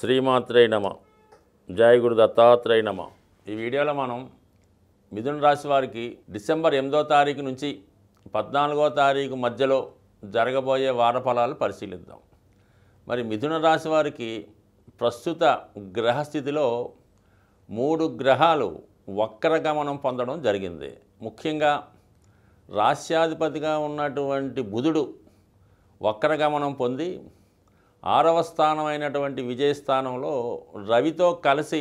శ్రీమాత్రే నమ. జయ గురు దత్తాత్రేయ నమ. ఈ వీడియోలో మనం మిథున రాశి వారికి డిసెంబర్ 8వ తారీఖు నుంచి 14వ తారీఖు మధ్యలో జరగబోయే వార ఫలాలు పరిశీలిద్దాం. మరి మిథున రాశి వారికి ప్రస్తుత గ్రహస్థితిలో 3 గ్రహాలు వక్రగమనం పొందడం జరిగింది. ముఖ్యంగా రాశ్యాధిపతిగా ఉన్నటువంటి బుధుడు వక్రగమనం పొంది 6వ స్థానమైనటువంటి విజయస్థానంలో రవితో కలిసి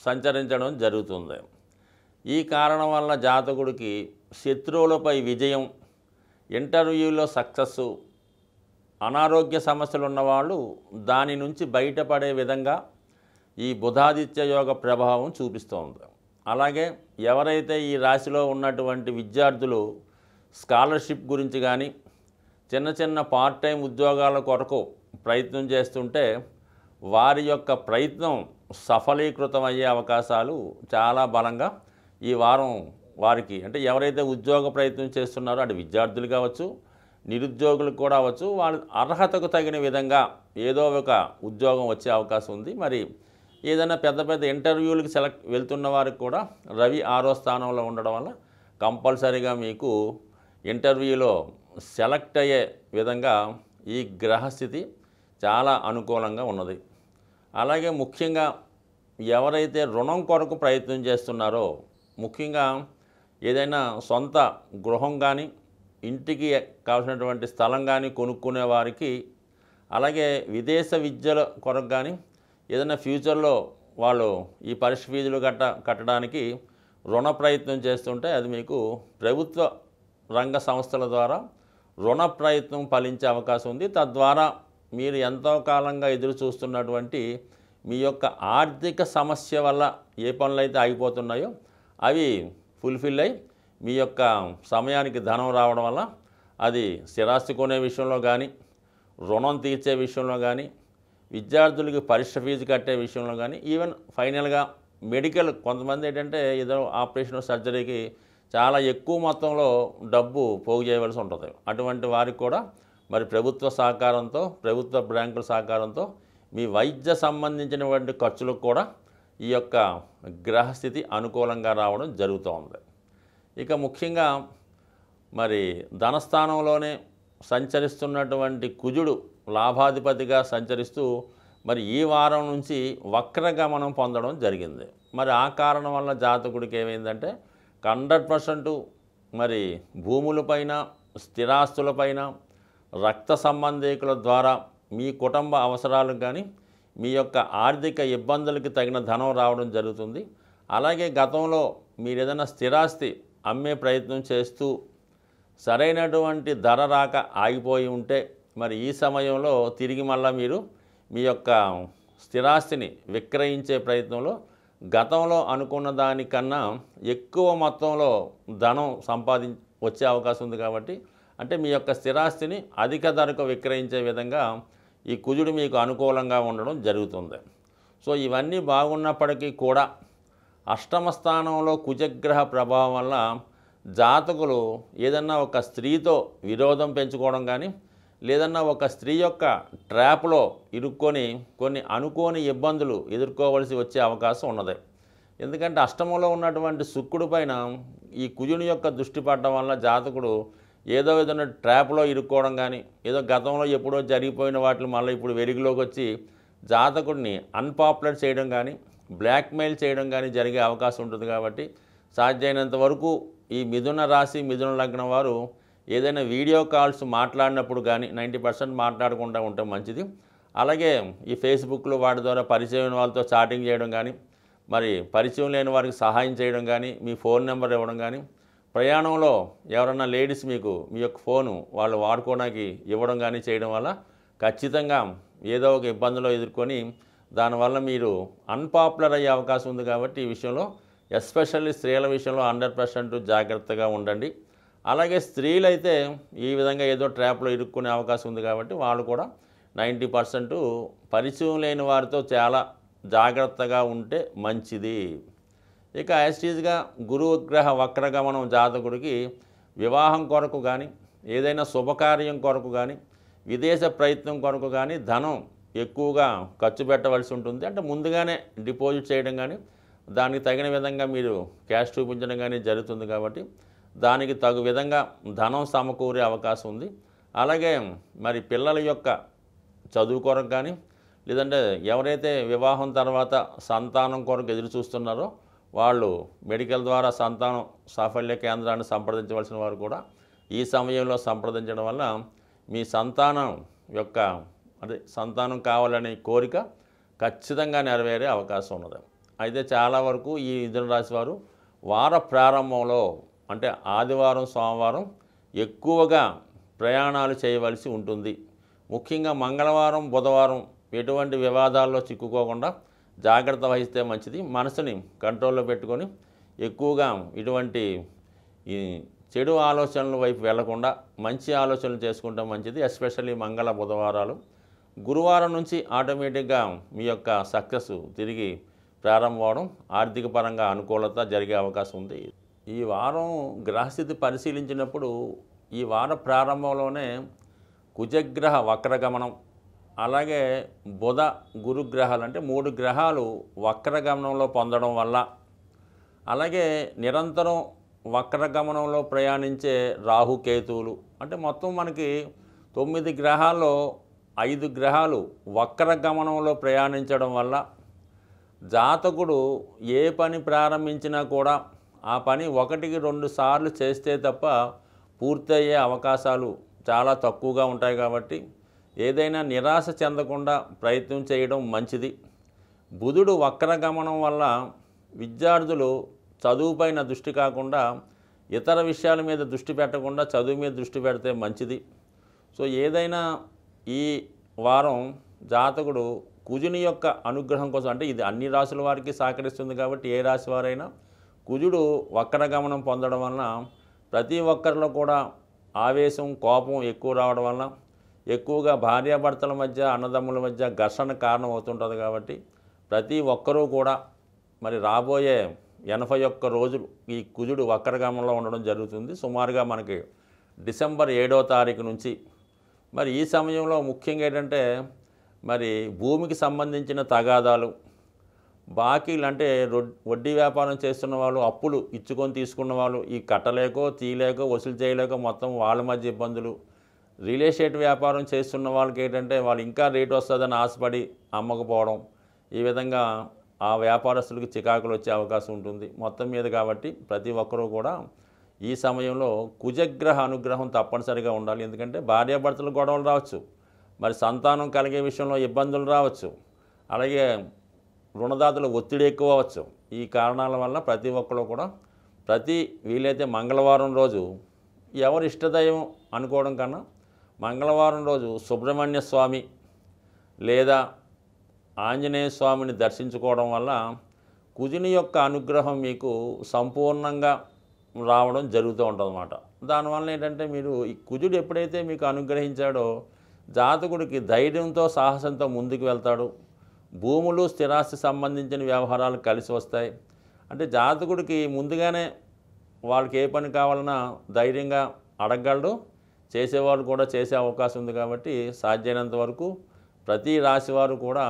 సంచరించడం జరుగుతుంది. ఈ కారణం వల్ల జాతకుడికి శత్రువులపై విజయం, ఇంటర్వ్యూలో సక్సెస్, అనారోగ్య సమస్యలు ఉన్నవాళ్ళు దాని నుంచి బయటపడే విధంగా ఈ బుధాదిత్య యోగ ప్రభావం చూపిస్తోంది. అలాగే ఎవరైతే ఈ రాశిలో ఉన్నటువంటి విద్యార్థులు స్కాలర్షిప్ గురించి కానీ చిన్న చిన్న పార్ట్ టైం ఉద్యోగాల కొరకు ప్రయత్నం చేస్తుంటే వారి యొక్క ప్రయత్నం సఫలీకృతమయ్యే అవకాశాలు చాలా బలంగా ఈ వారం వారికి, అంటే ఎవరైతే ఉద్యోగ ప్రయత్నం చేస్తున్నారో అటు విద్యార్థులు కావచ్చు, నిరుద్యోగులు కూడా అవ్వచ్చు, వాళ్ళ అర్హతకు తగిన విధంగా ఏదో ఒక ఉద్యోగం వచ్చే అవకాశం ఉంది. మరి ఏదైనా పెద్ద పెద్ద ఇంటర్వ్యూలకు వెళ్తున్న వారికి కూడా రవి 6వ స్థానంలో ఉండడం వల్ల కంపల్సరీగా మీకు ఇంటర్వ్యూలో సెలెక్ట్ అయ్యే విధంగా ఈ గ్రహస్థితి చాలా అనుకూలంగా ఉన్నది. అలాగే ముఖ్యంగా ఎవరైతే రుణం కొరకు ప్రయత్నం చేస్తున్నారో, ముఖ్యంగా ఏదైనా సొంత గృహం కానీ ఇంటికి కావాల్సినటువంటి స్థలం కానీ కొనుక్కునే వారికి, అలాగే విదేశ విద్యల కొరకు కానీ ఏదైనా ఫ్యూచర్లో వాళ్ళు ఈ పరీక్ష ఫీజులు కట్టడానికి రుణ ప్రయత్నం చేస్తుంటే అది మీకు ప్రభుత్వ రంగ సంస్థల ద్వారా రుణ ప్రయత్నం ఫలించే అవకాశం ఉంది. తద్వారా మీరు ఎంతో కాలంగా ఎదురు చూస్తున్నటువంటి మీ యొక్క ఆర్థిక సమస్య వల్ల ఏ పనులైతే ఆగిపోతున్నాయో అవి ఫుల్ఫిల్ అయ్యి మీ యొక్క సమయానికి ధనం రావడం వల్ల అది స్థిరాస్తి కొనే విషయంలో కానీ, రుణం తీర్చే విషయంలో కానీ, విద్యార్థులకి పరీక్ష ఫీజు కట్టే విషయంలో కానీ, ఈవెన్ ఫైనల్గా మెడికల్, కొంతమంది ఏంటంటే ఏదో ఆపరేషన్ సర్జరీకి చాలా ఎక్కువ మొత్తంలో డబ్బు పోగు చేయవలసి ఉంటుంది. అటువంటి వారికి కూడా మరి ప్రభుత్వ సహకారంతో, ప్రభుత్వ బ్యాంకుల సహకారంతో మీ వైద్య సంబంధించినటువంటి ఖర్చులకు కూడా ఈ యొక్క గ్రహస్థితి అనుకూలంగా రావడం జరుగుతోంది. ఇక ముఖ్యంగా మరి ధనస్థానంలోనే సంచరిస్తున్నటువంటి కుజుడు లాభాధిపతిగా సంచరిస్తూ మరి ఈ వారం నుంచి వక్రగమనం పొందడం జరిగింది. మరి ఆ కారణం వల్ల జాతకుడికి ఏమైందంటే 100% మరి భూములపైన, స్థిరాస్తులపైన, రక్త సంబంధీకుల ద్వారా మీ కుటుంబ అవసరాలకు కానీ, మీ యొక్క ఆర్థిక ఇబ్బందులకి తగిన ధనం రావడం జరుగుతుంది. అలాగే గతంలో మీరు ఏదైనా స్థిరాస్తి అమ్మే ప్రయత్నం చేస్తూ సరైనటువంటి ధర రాక ఆగిపోయి ఉంటే మరి ఈ సమయంలో తిరిగి మళ్ళీ మీరు మీ యొక్క స్థిరాస్తిని విక్రయించే ప్రయత్నంలో గతంలో అనుకున్న దానికన్నా ఎక్కువ మొత్తంలో ధనం వచ్చే అవకాశం ఉంది. కాబట్టి అంటే మీ యొక్క స్థిరాస్తిని అధిక ధరకు విక్రయించే విధంగా ఈ కుజుడు మీకు అనుకూలంగా ఉండడం జరుగుతుంది. సో ఇవన్నీ బాగున్నప్పటికీ కూడా అష్టమ స్థానంలో కుజగ్రహ ప్రభావం వల్ల జాతకులు ఏదన్నా ఒక స్త్రీతో విరోధం పెంచుకోవడం కానీ, లేదన్నా ఒక స్త్రీ యొక్క ట్రాప్లో ఇరుక్కొని కొన్ని అనుకోని ఇబ్బందులు ఎదుర్కోవలసి వచ్చే అవకాశం ఉన్నది. ఎందుకంటే అష్టమంలో ఉన్నటువంటి శుక్రుడి పైన ఈ కుజుని యొక్క దృష్టి పడడం వల్ల జాతకుడు ఏదో ఏదైనా ట్రాప్లో ఇరుక్కోవడం కానీ, ఏదో గతంలో ఎప్పుడో జరిగిపోయిన వాటిని మళ్ళీ ఇప్పుడు వెలుగులోకి వచ్చి జాతకుడిని అన్పాపులర్ చేయడం కానీ, బ్లాక్మెయిల్ చేయడం కానీ జరిగే అవకాశం ఉంటుంది. కాబట్టి సాధ్యమైనంత వరకు ఈ మిథున రాశి, మిథున లగ్నం వారు ఏదైనా వీడియో కాల్స్ మాట్లాడినప్పుడు కానీ 90% మాట్లాడకుండా ఉంటే మంచిది. అలాగే ఈ ఫేస్బుక్లో వాటి ద్వారా పరిచయం వాళ్ళతో చాటింగ్ చేయడం కానీ, మరి పరిచయం లేని వారికి సహాయం చేయడం కానీ, మీ ఫోన్ నెంబర్ ఇవ్వడం కానీ, ప్రయాణంలో ఎవరన్నా లేడీస్ మీకు మీ యొక్క ఫోను వాళ్ళు వాడుకోవడానికి ఇవ్వడం కానీ చేయడం వల్ల ఖచ్చితంగా ఏదో ఒక ఇబ్బందులు ఎదుర్కొని దానివల్ల మీరు అన్పాపులర్ అయ్యే అవకాశం ఉంది. కాబట్టి ఈ విషయంలో ఎస్పెషల్లీ స్త్రీల విషయంలో 100% జాగ్రత్తగా ఉండండి. అలాగే స్త్రీలైతే ఈ విధంగా ఏదో ట్రాప్లో ఇరుక్కునే అవకాశం ఉంది. కాబట్టి వాళ్ళు కూడా 90% పరిచయం లేని వారితో చాలా జాగ్రత్తగా ఉంటే మంచిది. ఇక యాస్టీజ్గా గురుగ్రహ వక్రగమనం జాతకుడికి వివాహం కొరకు కానీ, ఏదైనా శుభకార్యం కొరకు కానీ, విదేశ ప్రయత్నం కొరకు కానీ ధనం ఎక్కువగా ఖర్చు పెట్టవలసి ఉంటుంది. అంటే ముందుగానే డిపాజిట్ చేయడం కానీ దానికి తగిన విధంగా మీరు క్యాష్ చూపించడం కానీ జరుగుతుంది కాబట్టి దానికి తగు విధంగా ధనం సమకూరే అవకాశం ఉంది. అలాగే మరి పిల్లల యొక్క చదువు కొరకు కానీ లేదంటే ఎవరైతే వివాహం తర్వాత సంతానం కొరకు ఎదురు చూస్తున్నారో వాళ్ళు మెడికల్ ద్వారా సంతానం సాఫల్య కేంద్రాన్ని సంప్రదించవలసిన వారు కూడా ఈ సమయంలో సంప్రదించడం వల్ల మీ సంతానం యొక్క సంతానం కావాలనే కోరిక ఖచ్చితంగా నెరవేరే అవకాశం ఉన్నది. అయితే చాలా వరకు ఈ మిథున రాశి వారు వార ప్రారంభంలో అంటే ఆదివారం సోమవారం ఎక్కువగా ప్రయాణాలు చేయవలసి ఉంటుంది. ముఖ్యంగా మంగళవారం బుధవారం ఎటువంటి వివాదాల్లో చిక్కుకోకుండా జాగ్రత్త వహిస్తే మంచిది. మనసుని కంట్రోల్లో పెట్టుకొని ఎక్కువగా ఇటువంటి ఈ చెడు ఆలోచనల వైపు వెళ్లకుండా మంచి ఆలోచనలు చేసుకుంటే మంచిది. ఎస్పెషల్లీ మంగళ బుధవారాలు. గురువారం నుంచి ఆటోమేటిక్గా మీ యొక్క సక్సెస్ తిరిగి ప్రారంభం అవడం ఆర్థిక పరంగా అనుకూలత జరిగే అవకాశం ఉంది. ఈ వారం గ్రహస్థితి పరిశీలించినప్పుడు ఈ వార ప్రారంభంలోనే కుజగ్రహ వక్రగమనం అలాగే బుధ గురుగ్రహాలు అంటే 3 గ్రహాలు వక్రగమనంలో పొందడం వల్ల అలాగే నిరంతరం వక్రగమనంలో ప్రయాణించే రాహుకేతువులు అంటే మొత్తం మనకి 9 గ్రహాల్లో 5 గ్రహాలు వక్రగమనంలో ప్రయాణించడం వల్ల జాతకుడు ఏ పని ప్రారంభించినా కూడా ఆ పని 1-2 సార్లు చేస్తే తప్ప పూర్తయ్యే అవకాశాలు చాలా తక్కువగా ఉంటాయి. కాబట్టి ఏదైనా నిరాశ చెందకుండా ప్రయత్నం చేయడం మంచిది. బుధుడు వక్రగమనం వల్ల విద్యార్థులు చదువుపైన దృష్టి కాకుండా ఇతర విషయాల మీద దృష్టి పెట్టకుండా చదువు మీద దృష్టి పెడితే మంచిది. సో ఏదైనా ఈ వారం జాతకుడు కుజుని యొక్క అనుగ్రహం కోసం అంటే ఇది అన్ని రాశుల వారికి సహకరిస్తుంది కాబట్టి ఏ రాశి వారైనా కుజుడు వక్రగమనం పొందడం వలన ప్రతి ఒక్కరిలో కూడా ఆవేశం కోపం ఎక్కువ రావడం వలన ఎక్కువగా భార్యాభర్తల మధ్య అన్నదమ్ముల మధ్య ఘర్షణ కారణం అవుతుంటుంది. కాబట్టి ప్రతి ఒక్కరూ కూడా మరి రాబోయే 81 రోజులు ఈ కుజుడు వక్రగమనంలో ఉండడం జరుగుతుంది. సుమారుగా మనకి డిసెంబర్ 7వ తారీఖు నుంచి మరి ఈ సమయంలో ముఖ్యంగా ఏంటంటే మరి భూమికి సంబంధించిన తగాదాలు బాకీలు అంటే వడ్డీ వ్యాపారం చేస్తున్న వాళ్ళు అప్పులు ఇచ్చుకొని తీసుకున్న వాళ్ళు ఈ కట్టలేకో తీయలేకో వసూలు చేయలేకో మొత్తం వాళ్ళ మధ్య ఇబ్బందులు. రియల్ ఎస్టేట్ వ్యాపారం చేస్తున్న వాళ్ళకి ఏంటంటే వాళ్ళు ఇంకా రేటు వస్తుందని ఆశపడి అమ్మకపోవడం ఈ విధంగా ఆ వ్యాపారస్తులకు చికాకులు వచ్చే అవకాశం ఉంటుంది మొత్తం మీద. కాబట్టి ప్రతి ఒక్కరూ కూడా ఈ సమయంలో కుజగ్రహ అనుగ్రహం తప్పనిసరిగా ఉండాలి. ఎందుకంటే భార్యాభర్తలు గొడవలు రావచ్చు, మరి సంతానం కలిగే విషయంలో ఇబ్బందులు రావచ్చు, అలాగే రుణదాతల ఒత్తిడి ఎక్కువ అవ్వచ్చు. ఈ కారణాల వల్ల ప్రతి ఒక్కరు కూడా వీలైతే మంగళవారం రోజు ఎవరి ఇష్టదైవం అనుకోవడం కన్నా మంగళవారం రోజు సుబ్రహ్మణ్య స్వామి లేదా ఆంజనేయ స్వామిని దర్శించుకోవడం వల్ల కుజుని యొక్క అనుగ్రహం మీకు సంపూర్ణంగా రావడం జరుగుతూ ఉంటుందన్నమాట. దానివల్ల ఏంటంటే మీరు ఈ కుజుడు ఎప్పుడైతే మీకు అనుగ్రహించాడో జాతకుడికి ధైర్యంతో సాహసంతో ముందుకు వెళ్తాడు. భూములు స్థిరాస్తి సంబంధించిన వ్యవహారాలు కలిసి వస్తాయి. అంటే జాతకుడికి ముందుగానే వాళ్ళకి ఏ పని కావాలన్నా ధైర్యంగా అడగగలడు, చేసేవాళ్ళు కూడా చేసే అవకాశం ఉంది. కాబట్టి సాధ్యమైనంత వరకు ప్రతి రాశివారు కూడా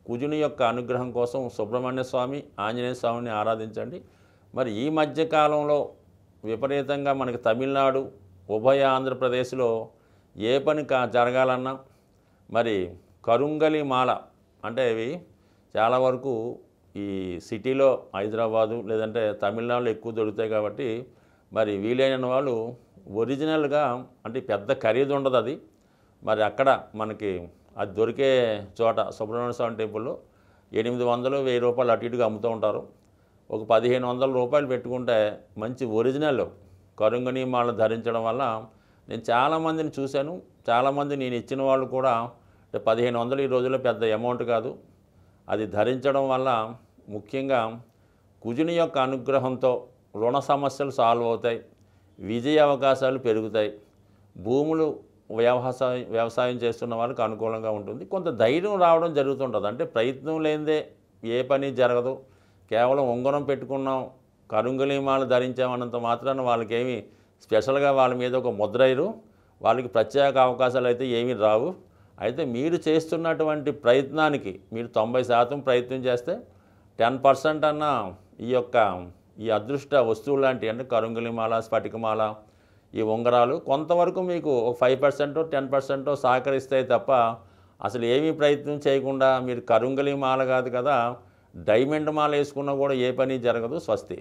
కుజుని యొక్క అనుగ్రహం కోసం సుబ్రహ్మణ్య స్వామి ఆంజనేయ స్వామిని ఆరాధించండి. మరి ఈ మధ్యకాలంలో విపరీతంగా మనకి తమిళనాడు ఉభయ ఆంధ్రప్రదేశ్లో ఏ పని జరగాలన్నా మరి కరుంగలి మాల అంటే ఇవి చాలా వరకు ఈ సిటీలో హైదరాబాదు లేదంటే తమిళనాడులో ఎక్కువ దొరుకుతాయి. కాబట్టి మరి వీలైన వాళ్ళు ఒరిజినల్గా అంటే పెద్ద ఖరీదు ఉండదు అది. మరి అక్కడ మనకి అది దొరికే చోట సుబ్రహ్మణ్య స్వామి టెంపుల్లో 800-1000 రూపాయలు అటు ఇటుగా అమ్ముతూ ఉంటారు. ఒక 1500 రూపాయలు పెట్టుకుంటే మంచి ఒరిజినల్ కరుంగని మాల ధరించడం వల్ల నేను చాలామందిని చూశాను. చాలామంది నేను ఇచ్చిన వాళ్ళు కూడా 1500 ఈ రోజుల్లో పెద్ద అమౌంట్ కాదు. అది ధరించడం వల్ల ముఖ్యంగా కుజుని యొక్క అనుగ్రహంతో రుణ సమస్యలు సాల్వ్ అవుతాయి, విజయ అవకాశాలు పెరుగుతాయి, భూములు వ్యవసాయం చేస్తున్న వాళ్ళకి అనుకూలంగా ఉంటుంది. కొంత ధైర్యం రావడం జరుగుతుంటుంది. అంటే ప్రయత్నం లేనిదే ఏ పని జరగదు. కేవలం ఉంగరం పెట్టుకున్నాం కరుంగలీమాలు ధరించామన్నంత మాత్రాన వాళ్ళకేమీ స్పెషల్గా వాళ్ళ మీద ఒక ముద్ర వేయరు, వాళ్ళకి ప్రత్యేక అవకాశాలు అయితే ఏమీ రావు. అయితే మీరు చేస్తున్నటువంటి ప్రయత్నానికి మీరు 90% ప్రయత్నం చేస్తే 10% అన్న ఈ అదృష్ట వస్తువులు లాంటి అంటే కరుంగలిమాల, స్ఫటికమాల, ఈ ఉంగరాలు కొంతవరకు మీకు 5% 10% సహకరిస్తాయి తప్ప అసలు ఏమీ ప్రయత్నం చేయకుండా మీరు కరుంగలి మాల కాదు కదా, డైమండ్ మాల వేసుకున్నా కూడా ఏ పని జరగదు. స్వస్తి.